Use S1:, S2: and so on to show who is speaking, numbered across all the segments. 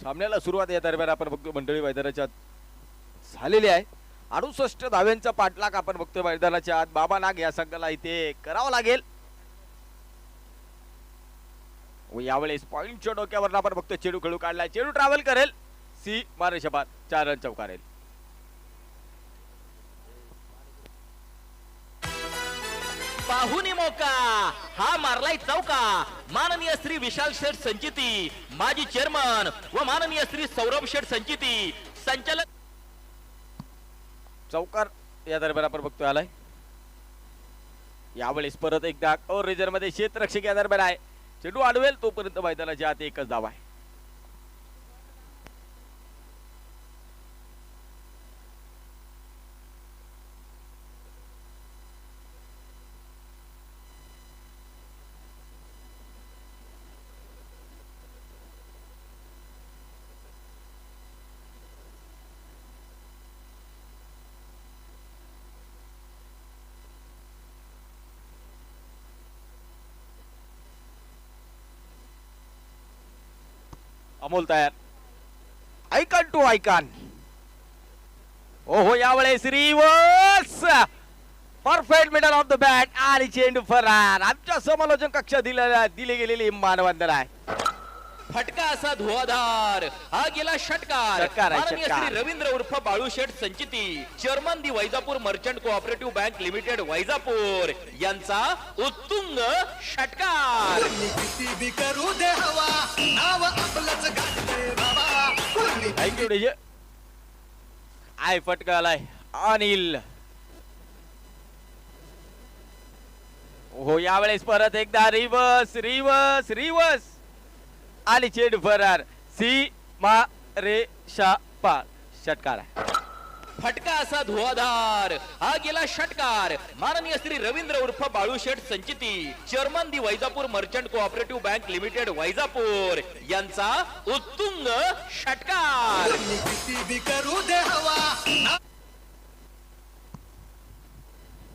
S1: सामन्याला सुरुवात या दरम्यान आपण बघतो मंडळी मैदानाच्या झालेली आहे. 68 धाव्यांचा पाठलाग आपण बघतोय मैदानाच्या आत. बाबा नाग या संघाला इथे करावं लागेल. व यावेळेस पॉइंटच्या डोक्यावर आपण बघतोय चेडू खेळू काढलाय. चेडू ट्रॅव्हल करेल, सी मारे शबाद, 4 रन चौकारेल.
S2: पाहुणी मोका हा मारलाय चौका. माननीय श्री विशाल शेठ संचिती माजी चेअरमन व माननीय श्री सौरभ शेठ संचिती संचालक.
S1: चौकार या दरम्यान आपण बघतोय आलाय. यावेळेस परत एकदा और रिझर्व मध्ये क्षेत्ररक्षक या दरम्यान आहे. चेंडू अडवेल तोपर्यंत मैदानाच्या आत एकच धाव आहे. अमोल तयार. Icon to icon. ओहो यावेळेस reverse perfect middle of the bat आणि चेंडू फरार. आमच्या समालोचन कक्ष दिले गेलेली मानवंदन आहे.
S2: फटका असा धुवाधार हा गेला षटकार.
S1: षटकार आहे,
S2: माननीय
S1: षटकार.
S2: श्री रवींद्र उर्फ Balu Sheth Sanchiti chairman the Vaijapur merchant cooperative bank limited Vaijapur यांचा उत्तुंग षटकार.
S1: Thank you DJ. आय फटका आलाय अनिल. हो यावेळेस परत एकदा रिवर्स रिवर्स रिवर्स आणि चेंडू फरार. सी मा रे शा पा षटकार आहे.
S2: फटका असा धुवाधार हा गेला षटकार. माननीय श्री रवींद्र उर्फ Balu Sheth Sanchiti chairman the Vaijapur merchant cooperative bank limited Vaijapur यांचा उत्तुंग षटकार.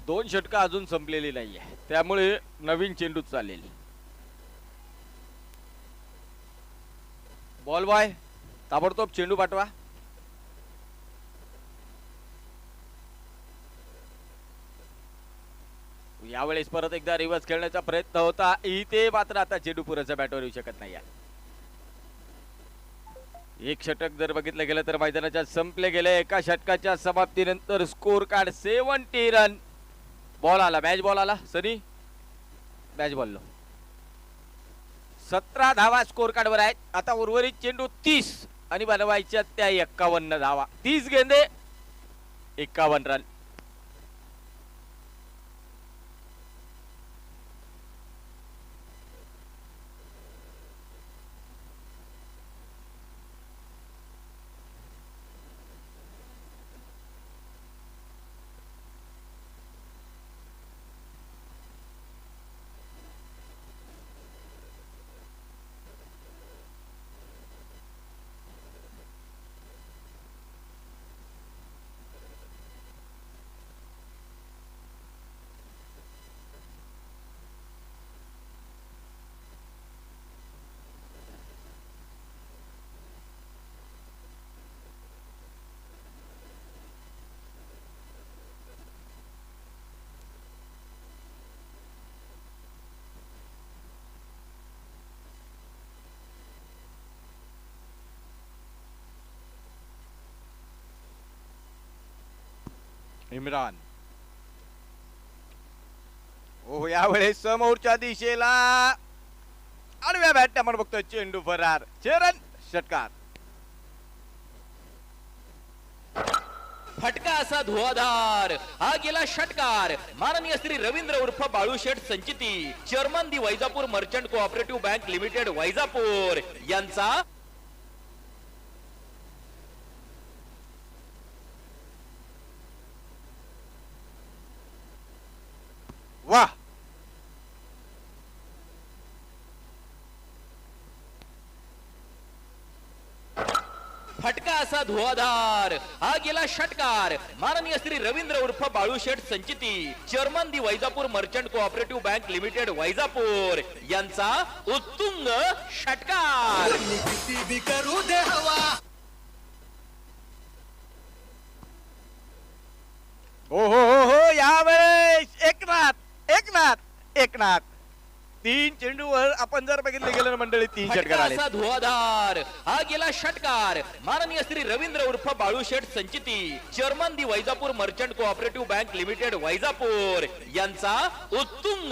S1: दोन षटकं अजून संपलेली नाहीये, त्यामुळे नवीन चेंडू चालेल. बॉल बॉय ताबडतोब चेंडू पाठवा. यावेळेस परत एकदा रिव्हर्स खेळण्याचा प्रयत्न होता इथे, मात्र आता चेंडू पुरेसा बॅटवर येऊ शकत नाही. एक षटक जर बघितलं गेलं तर मैदानाच्या संपले गेले. एका षटकाच्या समाप्तीनंतर स्कोर कार्ड 70 रन. बॉल आला, मॅच बॉल आला सनी, मॅच बॉल. 17 धावा स्कोर कार्ड वर आहेत. आता उर्वरित चेंडू 30 आणि बनवायच्या त्या 51 धावा. 30 गेंदे 51 रन. इम्रान. ओ यावेळेस समोरच्या दिशेला आडव्या बॅट आपण बघतोय चेंडू फरार. चरण षटकार.
S2: फटका असा धुवाधार हा गेला षटकार. माननीय श्री रवींद्र उर्फ Balu Sheth Sanchiti chairman the Vaijapur merchant cooperative bank limited Vaijapur यांचा
S1: वाह.
S2: फटका असा धुवाधार हा गेला षटकार माननीय श्री रवींद्र उर्फ Balusheth Sanchiti chairman the Vaijapur merchant cooperative bank limited Vaijapur यांचा उत्तुंग षटकार.
S3: करू दे हवा.
S1: हो यावेळेस एकनाथ 3 चेंडूवर आपण जर बघितले गेलं ना मंडळी 3
S2: फटका
S1: षटकार आले.
S2: असा धुवाधार हा गेला षटकार माननीय श्री रवींद्र उर्फ Balusheth Sanchiti chairman the Vaijapur merchant cooperative bank limited Vaijapur यांचा उत्तुंग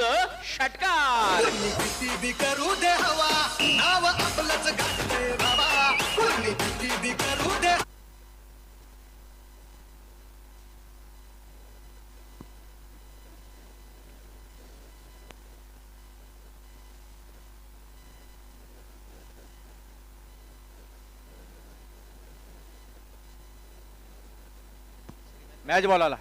S2: षटकार.
S3: किती करू दे हवा. नाव आपलंच गाजते बाबा. किती करू दे.
S1: मॅच बॉल आला.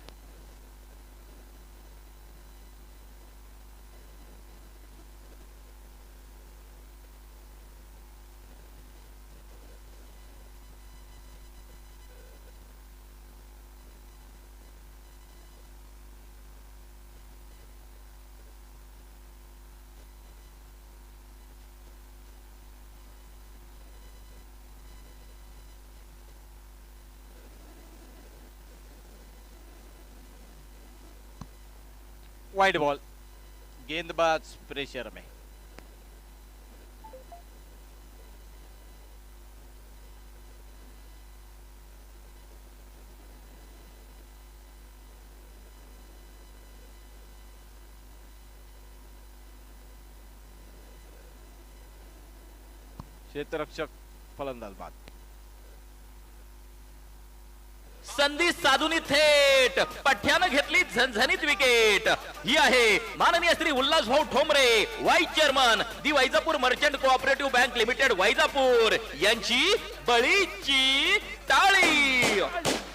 S1: Wide ball. गेंदबाज प्रेशर में. क्षेत्ररक्षक फलंदाज बाद.
S2: संधी साधूनी थेट पठ्यानं घेतली झणझणीत विकेट. ही आहे माननीय Shri Ulhas Bhau Thombre vice chairman the Vaijapur merchant cooperative bank limited Vaijapur यांची बळीची टाळी.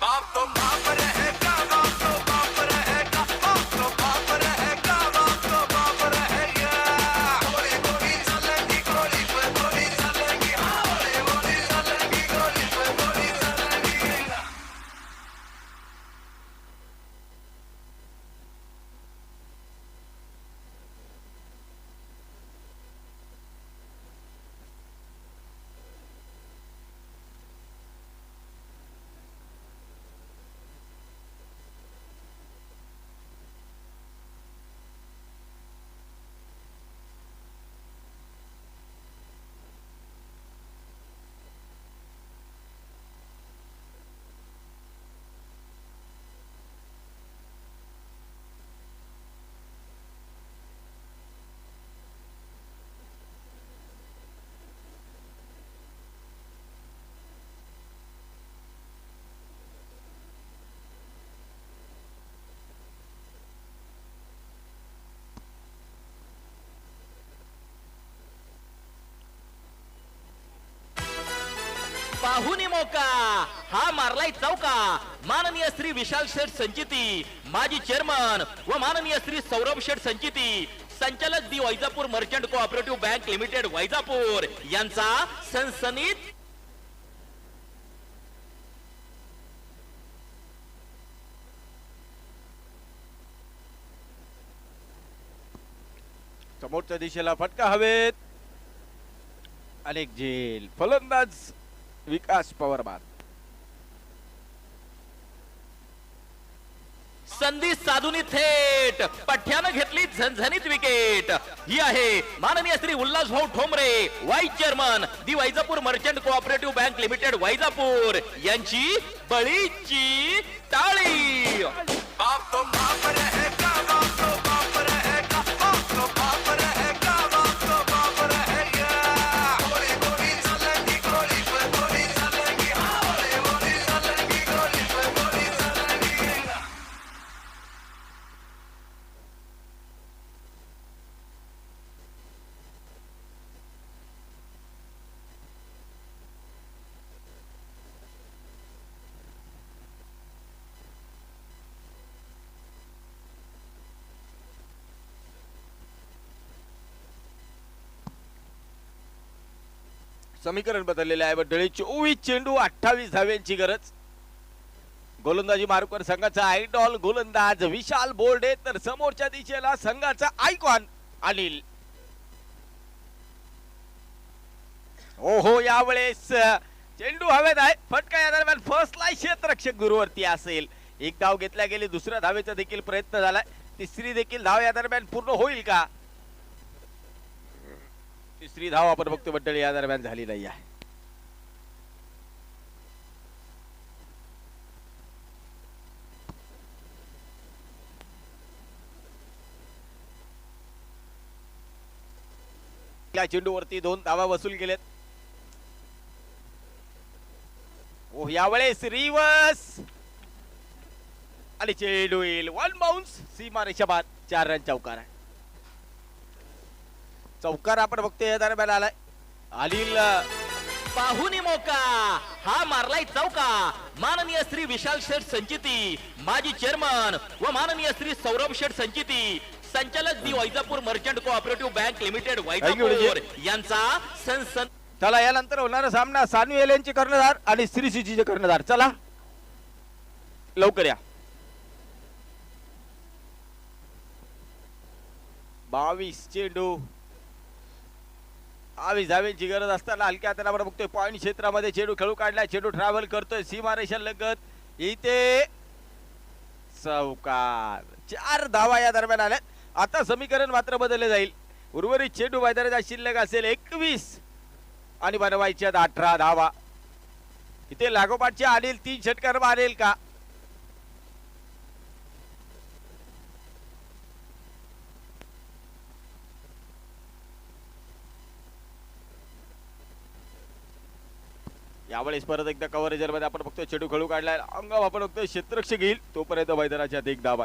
S3: बाप तो बाप रहेगा. बाप तो बाप रहेगा. बाप तो बाप रहेगा. बाप तो बाप रहेगा. गोली गोली चलेगी. गोली पे गोली चलेगी. गोली गोली चलेगी. गोली पे गोली चलेगी.
S2: पाहुनी मोका हा मारलाय चौका. माननीय श्री विशाल शेठ संचिती माजी चेअरमन व माननीय श्री सौरभ शेठ संचिती संचालक the Vaijapur merchant cooperative bank limited Vaijapur यांचा सनसनीत
S1: समोरच्या दिशेला फटका हवेत. अनेक झेल. फलंदाज विकास पवार बाद.
S2: संधी साधूनी थेट पठ्यानं घेतली झणझणीत विकेट. ही आहे माननीय Shri Ulhas Bhau Thombre vice chairman the Vaijapur merchant cooperative bank limited Vaijapur यांची बळीची टाळी.
S3: बाप तो बाप रहेगा. बाप तो बाप रहेगा. बाप तो बाप रहेगा. बाप तो बाप रहेगा. गोली गोली चलेगी. गोली पे गोली चलेगी. गोली गोली चलेगी. गोली पे गोली चलेगी.
S1: समीकरण बदललेले आहे मंडळी. 24 चेंडू 28 धाव्यांची गरज. गोलंदाजी मार्कवर संघाचा आयडॉल गोलंदाज विशाल बोर्डे, तर समोरच्या दिशेला संघाचा आयकॉन अनिल. ओहो, यावेळेस चेंडू हवेत आहे. फटका या दरम्यान फर्स्ट लाईन क्षेत्ररक्षक गुरुवरती असेल. एक धाव घेतल्या गेली, दुसऱ्या धावेचा देखील प्रयत्न झालाय. तिसरी देखील धाव या दरम्यान पूर्ण होईल का? तिसरी धाव आपण बघतो मंडळी या दरम्यान झाली नाही आहे. या चेंडूवरती 2 धावा वसूल केलेत. ओ, यावेळेस रिवर्स आणि चेंडू येईल 1 बाउन्स सीमारेषा बाद. 4 रन चौकार आहे. चौकार आपण बघतोय या दरम्यान आलाय. अनिल
S2: पाहुणी मोका हा मारलाय चौका. माननीय श्री विशाल शेठ संचिती माजी चेअरमन व माननीय श्री सौरभ शेठ संचिती संचालक the Vaijapur merchant cooperative bank limited Vaijapur यांचा सनसन.
S1: चला, यानंतर होणारा सामना सानवी यांचे कर्णधार आणि श्रीसीचे कर्णधार. चला लवकर या. 22 चेंडू 22 धाव्यांची गरज असताना हलक्या हाताने आपण बघतोय पॉइंट क्षेत्रामध्ये चेंडू खेळू काढलाय. चेंडू ट्रॅव्हल करतोय सीमारेषा लगत. इथे चौकार. 4 धावा या दरम्यान आल्या. आता समीकरण मात्र बदलले जाईल. उर्वरित चेंडू मैदानाचा शिल्लक असेल 21 आणि बनवायच्या 18 धावा. इथे लागोपाठच्या अनिल 3 षटकार मारेल का? यावेळेस परत एकदा कव्हरेजर मध्ये आपण बघतोय चेंडू खेळू काढलाय. अंगावर आपण बघतोय क्षेत्ररक्षक घेईल. तोपर्यंत मैदानाच्या एक धावा.